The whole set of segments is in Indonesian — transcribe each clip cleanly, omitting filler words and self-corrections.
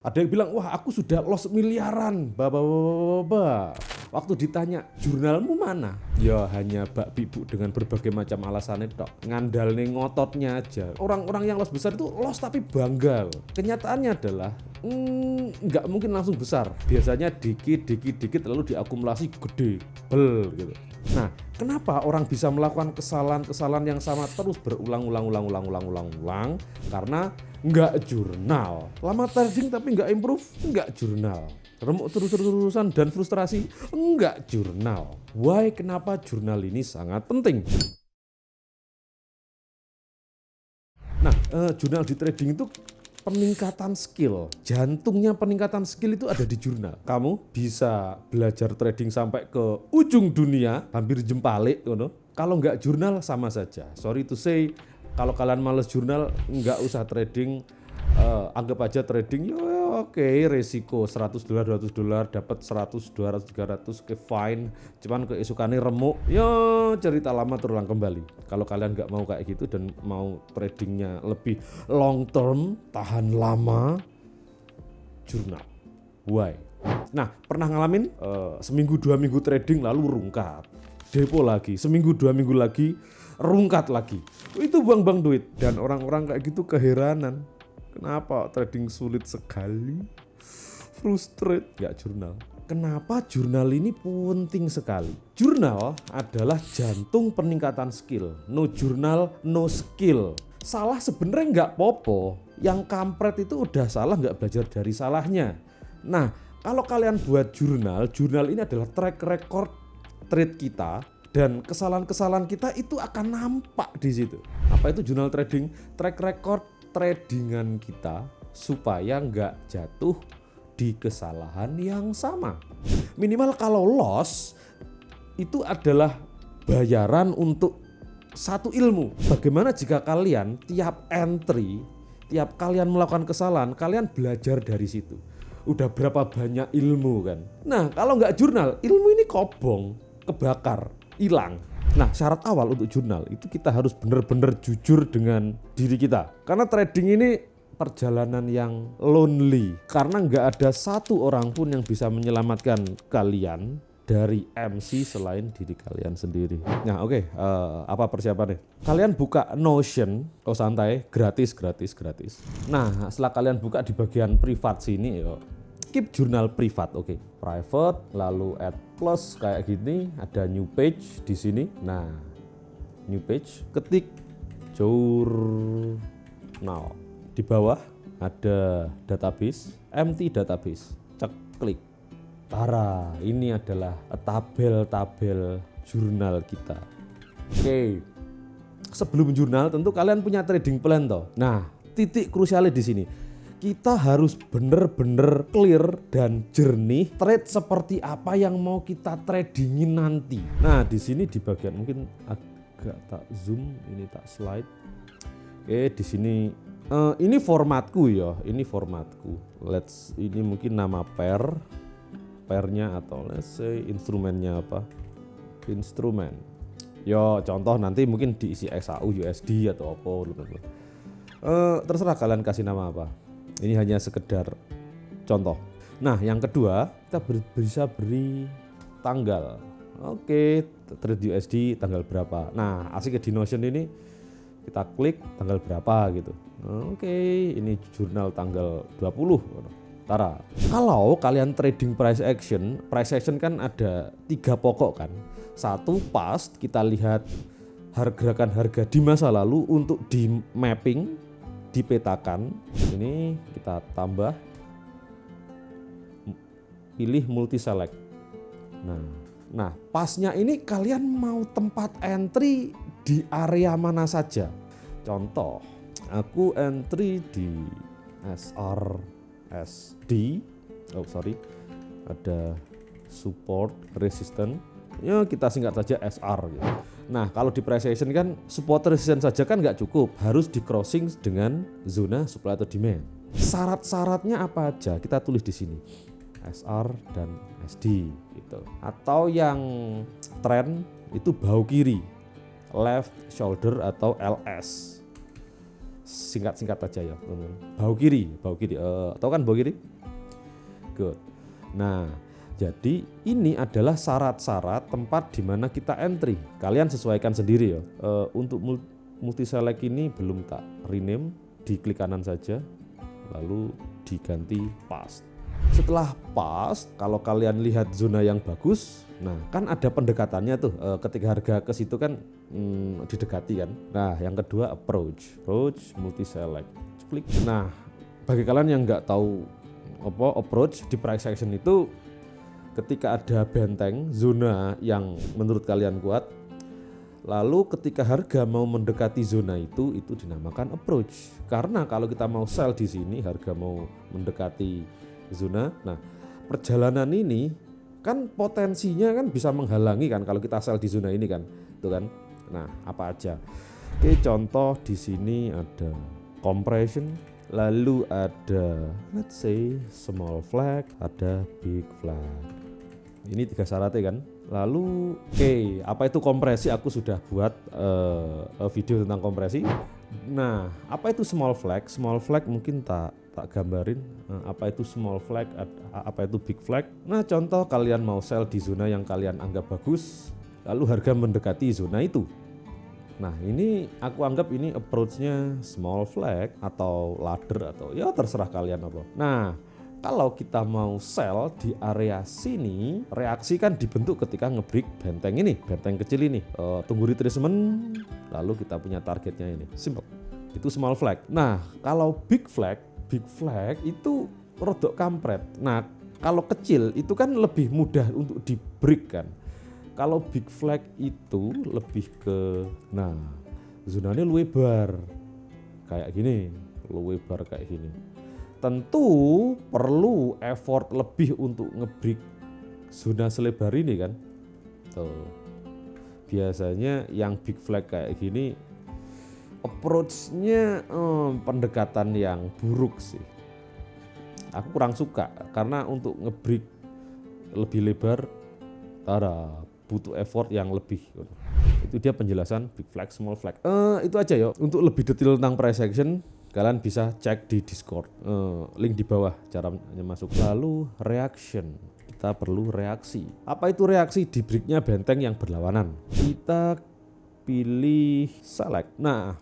Ada yang bilang, wah aku sudah loss miliaran. Waktu ditanya, jurnalmu mana? Ya hanya bak bibuk dengan berbagai macam alasan itu. Ngandal nih ngototnya aja. Orang-orang yang loss besar itu loss tapi bangga. Kenyataannya adalah nggak mungkin langsung besar. Biasanya dikit lalu diakumulasi gede, bel gitu. Nah, kenapa orang bisa melakukan kesalahan yang sama terus berulang? Karena nggak jurnal. Lama trading tapi nggak improve, nggak jurnal. Remuk terus-terusan dan frustrasi, nggak jurnal. Why? Kenapa jurnal ini sangat penting? Nah, jurnal di trading itu peningkatan skill. Jantungnya peningkatan skill itu ada di jurnal. Kamu bisa belajar trading sampai ke ujung dunia, hampir jempalik, kalau nggak jurnal sama saja. Sorry to say, kalau kalian males jurnal, nggak usah trading. Anggap aja trading, ya oke, resiko $100, $200 dapat 100, 200, 300, oke fine. Cuman keesokannya remuk, ya cerita lama terulang kembali. Kalau kalian nggak mau kayak gitu dan mau tradingnya lebih long term, tahan lama, jurnal. Why? Nah, pernah ngalamin seminggu 2 minggu trading lalu rungkat, depo lagi, seminggu 2 minggu lagi rungkat lagi. Itu buang-buang duit. Dan orang-orang kayak gitu keheranan, kenapa trading sulit sekali? Frustrate, gak jurnal. Kenapa jurnal ini penting sekali? Jurnal adalah jantung peningkatan skill. No jurnal, no skill. Salah sebenarnya nggak popo. Yang kampret itu udah salah nggak belajar dari salahnya. Nah, kalau kalian buat jurnal ini adalah track record trade kita. Dan kesalahan-kesalahan kita itu akan nampak di situ. Apa itu jurnal trading? Track record tradingan kita supaya nggak jatuh di kesalahan yang sama. Minimal kalau loss itu adalah bayaran untuk satu ilmu. Bagaimana jika kalian tiap entry, tiap kalian melakukan kesalahan, kalian belajar dari situ. Udah berapa banyak ilmu kan. Nah, kalau nggak jurnal, ilmu ini kobong, kebakar, hilang. Nah, syarat awal untuk jurnal itu kita harus benar-benar jujur dengan diri kita. Karena trading ini perjalanan yang lonely. Karena nggak ada satu orang pun yang bisa menyelamatkan kalian dari MC selain diri kalian sendiri. Nah, oke, apa persiapannya? Kalian buka Notion, santai, gratis. Nah, setelah kalian buka di bagian privat sini, keep jurnal privat, oke. Private, lalu add plus kayak gini, ada new page di sini. Nah, new page, ketik jurnal. Di bawah ada database, empty database. Cek klik. Tara, ini adalah tabel-tabel jurnal kita. Oke. Sebelum jurnal tentu kalian punya trading plan toh. Nah, titik krusialnya di sini. Kita harus bener-bener clear dan jernih trade seperti apa yang mau kita tradingin nanti. Nah, di sini di bagian mungkin agak tak zoom, ini tak slide. Oke, di sini ini formatku ya, ini formatku. Ini mungkin nama pairnya atau let's say instrumennya apa? Instrumen. Yo, contoh nanti mungkin diisi XAU, USD atau apa gitu. Terserah kalian kasih nama apa. Ini hanya sekedar contoh. Nah, yang kedua kita bisa beri tanggal. Oke, trade USD tanggal berapa. Nah, asik di Notion ini kita klik tanggal berapa gitu. Oke, ini jurnal tanggal 20. Tara. Kalau kalian trading price action kan ada 3 pokok kan. Satu, pas kita lihat gerakan harga di masa lalu untuk di mapping, dipetakan. Ini kita tambah, pilih multi select. Nah, pasnya ini kalian mau tempat entry di area mana saja. Contoh, aku entry di SRSD. Ada support, resistance. Ya, kita singkat saja SR gitu. Nah, kalau di price action kan support resistance saja kan nggak cukup, harus di crossing dengan zona supply atau demand. Syarat-syaratnya apa aja kita tulis di sini, SR dan SD gitu. Atau yang trend itu bahu kiri, left shoulder atau LS. singkat-singkat aja ya teman-teman. Bahu kiri, tahu kan bahu kiri? Good. Nah, jadi ini adalah syarat-syarat tempat di mana kita entry. Kalian sesuaikan sendiri ya. Untuk multi select ini belum tak rename, diklik kanan saja, lalu diganti paste. Setelah paste, kalau kalian lihat zona yang bagus, nah kan ada pendekatannya tuh. Ketika harga ke situ kan didekati kan. Nah, yang kedua approach multi select. Klik. Nah, bagi kalian yang nggak tahu approach di price action itu, ketika ada benteng zona yang menurut kalian kuat, lalu ketika harga mau mendekati zona itu dinamakan approach. Karena kalau kita mau sell di sini, harga mau mendekati zona, nah perjalanan ini kan potensinya kan bisa menghalangi kan kalau kita sell di zona ini kan, itu kan. Nah, apa aja? Oke, contoh di sini ada compression, lalu ada let's say small flag, ada big flag. Ini 3 syaratnya kan. Lalu apa itu kompresi? Aku sudah buat video tentang kompresi. Nah, apa itu small flag? Small flag mungkin tak gambarin. Apa itu small flag? Apa itu big flag? Nah, contoh kalian mau sell di zona yang kalian anggap bagus, lalu harga mendekati zona itu. Nah, ini aku anggap ini approach-nya small flag atau ladder atau ya terserah kalian apa. Nah, kalau kita mau sell di area sini, reaksi kan dibentuk ketika ngebreak benteng ini, benteng kecil ini. Tunggu retracement, lalu kita punya targetnya ini. Simple. Itu small flag. Nah, kalau big flag itu rodok kampret. Nah, kalau kecil itu kan lebih mudah untuk di break kan. Kalau big flag itu lebih ke, nah zonanya lebar kayak gini, lebar kayak gini. Tentu perlu effort lebih untuk ngebreak zona selebar ini kan. Tuh. Biasanya yang big flag kayak gini approach-nya pendekatan yang buruk sih. Aku kurang suka karena untuk ngebreak lebih lebar butuh effort yang lebih. Itu dia penjelasan big flag, small flag. Itu aja ya. Untuk lebih detail tentang price action, kalian bisa cek di Discord. Link di bawah caranya masuk. Lalu reaction. Kita perlu reaksi. Apa itu reaksi di breaknya benteng yang berlawanan? Kita pilih select. Nah,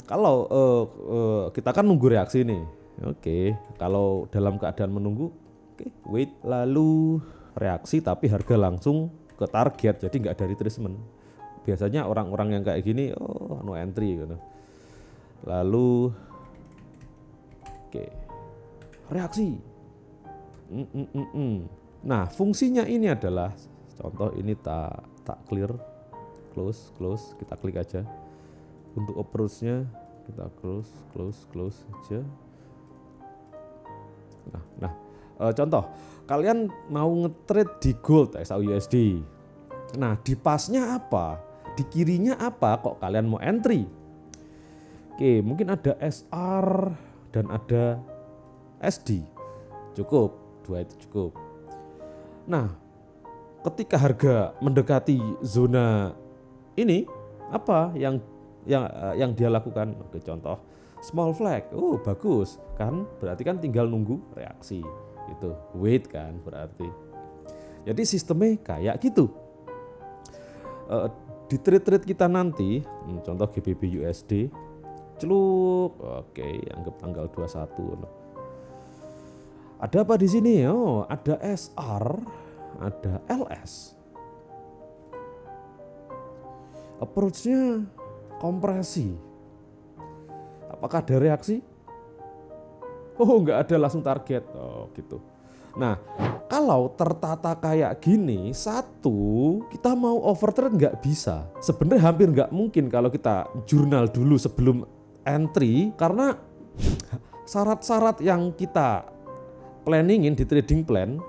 kalau kita kan nunggu reaksi nih. Oke, kalau dalam keadaan menunggu, wait. Lalu reaksi tapi harga langsung ke target, jadi nggak ada retracement. Biasanya orang-orang yang kayak gini no entry gitu. Lalu reaksi. Nah, fungsinya ini adalah contoh ini tak clear, close, kita klik aja. Untuk approach-nya kita close aja. Nah, contoh kalian mau nge-trade di gold XAUUSD. Nah, di pasnya apa? Di kirinya apa kok kalian mau entry? Oke, mungkin ada SR dan ada SD. Cukup, 2 itu cukup. Nah, ketika harga mendekati zona ini, apa yang dia lakukan? Oke, contoh small flag. Bagus kan? Berarti kan tinggal nunggu reaksi. Itu wait kan berarti. Jadi sistemnya kayak gitu. Di trade kita nanti, contoh GBP USD, celuk, anggap tanggal 21. Ada apa di sini? Ada SR, ada LS. Approach-nya kompresi. Apakah ada reaksi? Nggak ada, langsung target. Gitu. Nah, kalau tertata kayak gini, satu, kita mau overtrade nggak bisa. Sebenarnya hampir nggak mungkin kalau kita jurnal dulu sebelum entry, karena syarat-syarat yang kita planningin di trading plan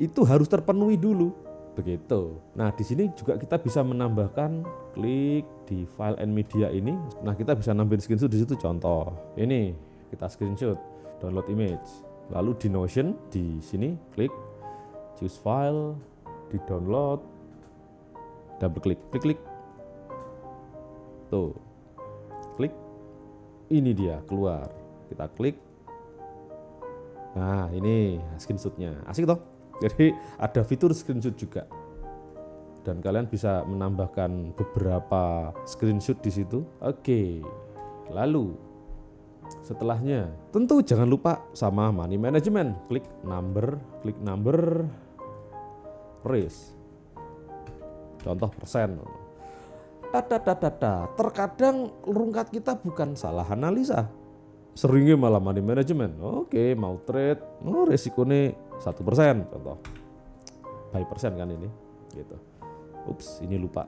itu harus terpenuhi dulu. Begitu. Nah, di sini juga kita bisa menambahkan, klik di file and media ini. Nah, kita bisa nambahin screenshot di situ. Contoh ini kita screenshot, download image. Lalu di Notion di sini klik choose file, di download, double klik. Tuh. Klik. Ini dia keluar. Kita klik. Nah, ini screenshotnya. Asik toh? Jadi ada fitur screenshot juga. Dan kalian bisa menambahkan beberapa screenshot di situ. Oke. Lalu setelahnya, tentu jangan lupa sama money management. Klik number, raise. Contoh persen. Terkadang rungkat kita bukan salah analisa. Seringnya malah money management. Oke, mau trade, resikonya 1%. Contoh. Buy persen kan ini. Gitu. Ups, ini lupa.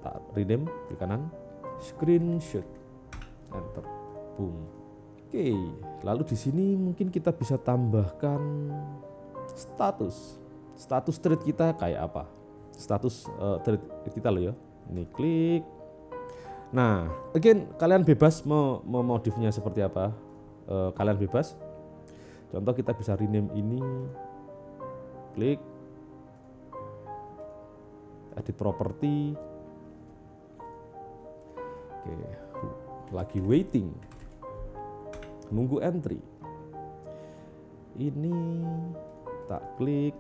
Tak rename di kanan. Screenshot. Enter. Boom. Oke, lalu di sini mungkin kita bisa tambahkan status. Status trade kita kayak apa? Status trade kita loh ya. Ini klik. Nah, again kalian bebas mau modifnya seperti apa. Kalian bebas. Contoh kita bisa rename ini. Klik. Edit property. Oke, lagi waiting. Nunggu entry. Ini tak klik.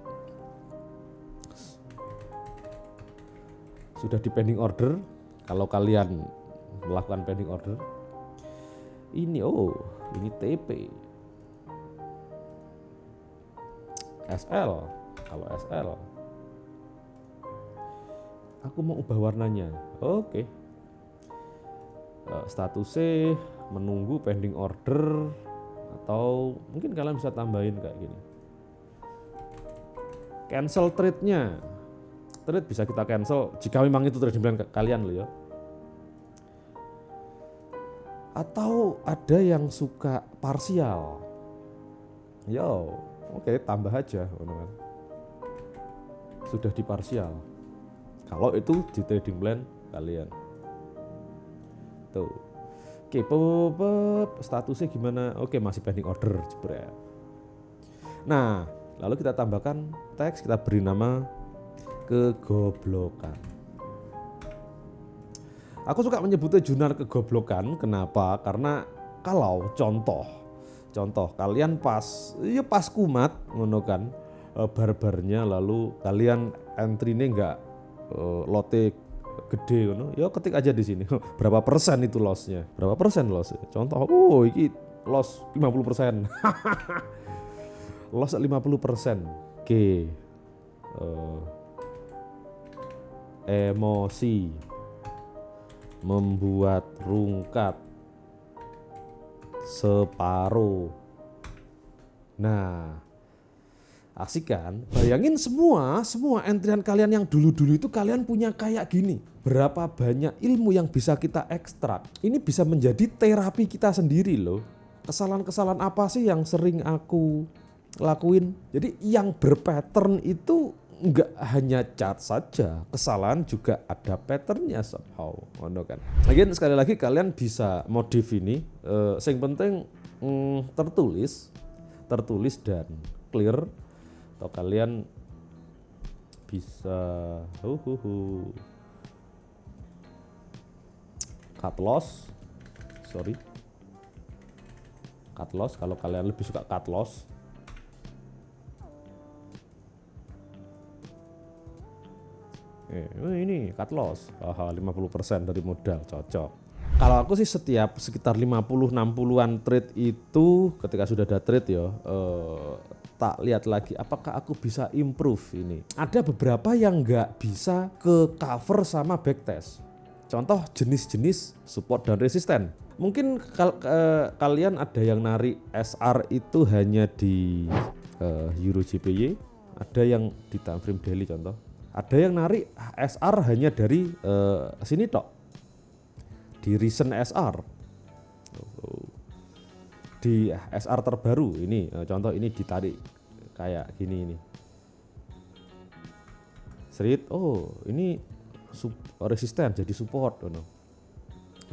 Sudah di pending order. Kalau kalian melakukan pending order. Ini ini TP. SL. Kalau SL. Aku mau ubah warnanya. Oke. Statusnya menunggu pending order, atau mungkin kalian bisa tambahin kayak gini. Cancel trade-nya. Trade bisa kita cancel jika memang itu trading plan kalian loh ya. Atau ada yang suka parsial. Oke, tambah aja, teman-teman. Sudah di parsial. Kalau itu di trading plan kalian. Tuh. Oke, statusnya gimana? Oke, masih pending order, jebret. Nah, lalu kita tambahkan teks, kita beri nama kegoblokan. Aku suka menyebutnya jurnal kegoblokan. Kenapa? Karena kalau contoh kalian pas kumat ngono kan, barbarnya, lalu kalian entry-nya enggak lote gede ngono, ya ketik aja di sini berapa persen itu lossnya, berapa persen loss. Contoh, iki loss 50%. Loss 50%. Oke. Emosi membuat rungkat separuh. Nah, asik kan? Bayangin semua entrian kalian yang dulu-dulu itu kalian punya kayak gini. Berapa banyak ilmu yang bisa kita ekstrak. Ini bisa menjadi terapi kita sendiri loh. Kesalahan-kesalahan apa sih yang sering aku lakuin? Jadi yang berpattern itu nggak hanya chart saja, kesalahan juga ada patternnya somehow, kan? Again, sekali lagi kalian bisa modif ini. Yang penting tertulis dan clear. Atau kalian bisa cut loss kalau kalian lebih suka cut loss. Ini cut loss 50% dari modal, cocok. Kalau aku sih setiap sekitar 50-60an trade itu, ketika sudah ada trade ya, tak lihat lagi apakah aku bisa improve ini. Ada beberapa yang nggak bisa ke cover sama backtest. Contoh jenis-jenis support dan resisten. Mungkin kalian ada yang narik SR itu hanya di Euro JPY, ada yang di time frame daily contoh. Ada yang narik SR hanya dari sini tok, di recent SR, di SR terbaru ini contoh, ini ditarik kayak gini ini. Serit, ini resisten jadi support.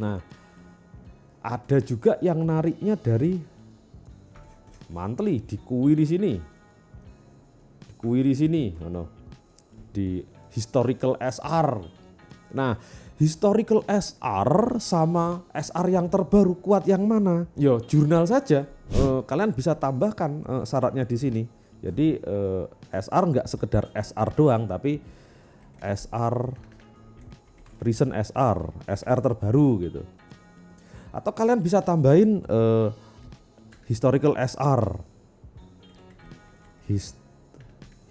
Nah, ada juga yang nariknya dari monthly, di sini, di historical SR. Nah, historical SR sama SR yang terbaru kuat yang mana? Yo, jurnal saja. Kalian bisa tambahkan syaratnya di sini. Jadi SR nggak sekedar SR doang, tapi SR recent SR terbaru gitu. Atau kalian bisa tambahin historical SR,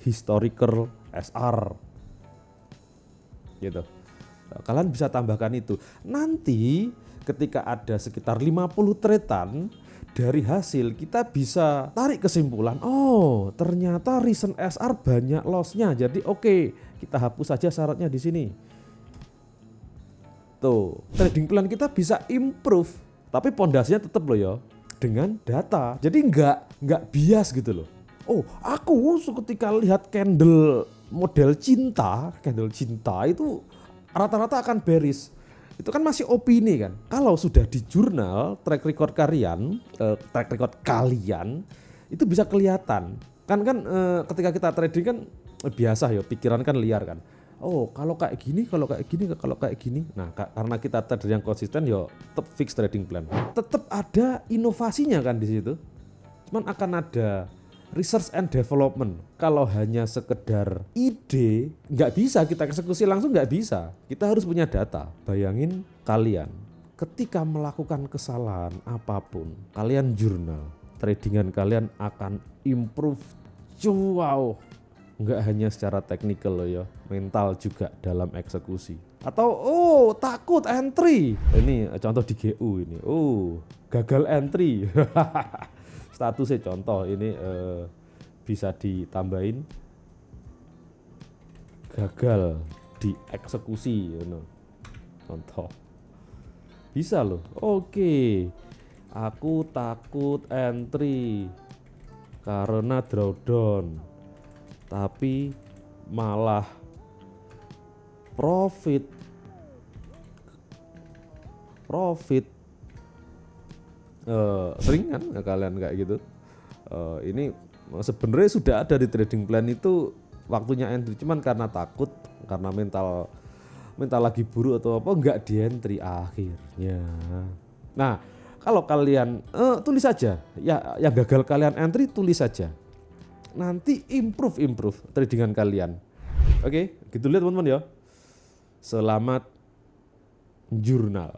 historical SR gitu. Kalian bisa tambahkan itu. Nanti ketika ada sekitar 50 tradean, dari hasil kita bisa tarik kesimpulan, oh ternyata recent SR banyak lossnya, jadi oke, kita hapus saja syaratnya di sini. Tuh, trading plan kita bisa improve, tapi pondasinya tetap loh ya, dengan data. Jadi nggak bias gitu loh. Oh, aku ketika lihat candle model candle cinta itu rata-rata akan bearish. Itu kan masih opini kan. Kalau sudah di jurnal track record kalian itu bisa kelihatan. Kan ketika kita trading kan biasa ya, pikiran kan liar kan. Oh, kalau kayak gini. Nah, karena kita trader yang konsisten ya tetap fix trading plan. Tetap ada inovasinya kan di situ. Cuman akan ada research and development. Kalau hanya sekedar ide, nggak bisa kita eksekusi langsung, nggak bisa. Kita harus punya data. Bayangin kalian, ketika melakukan kesalahan apapun, kalian jurnal, tradingan kalian akan improve. Wow, nggak hanya secara teknikal loh ya, mental juga dalam eksekusi. Atau takut entry. Ini contoh di GU ini. Gagal entry. Statusnya contoh ini bisa ditambahin gagal dieksekusi, contoh bisa loh. Oke, aku takut entry karena drawdown, tapi malah profit. Sering kan kalian kayak gitu. Ini sebenarnya sudah ada di trading plan itu waktunya entry, cuman karena takut, karena mental lagi buruk atau apa, nggak di entry akhirnya. Nah, kalau kalian tulis saja ya, yang gagal kalian entry tulis saja, nanti improve tradingan kalian. Oke, gitu lihat teman-teman ya. Selamat jurnal.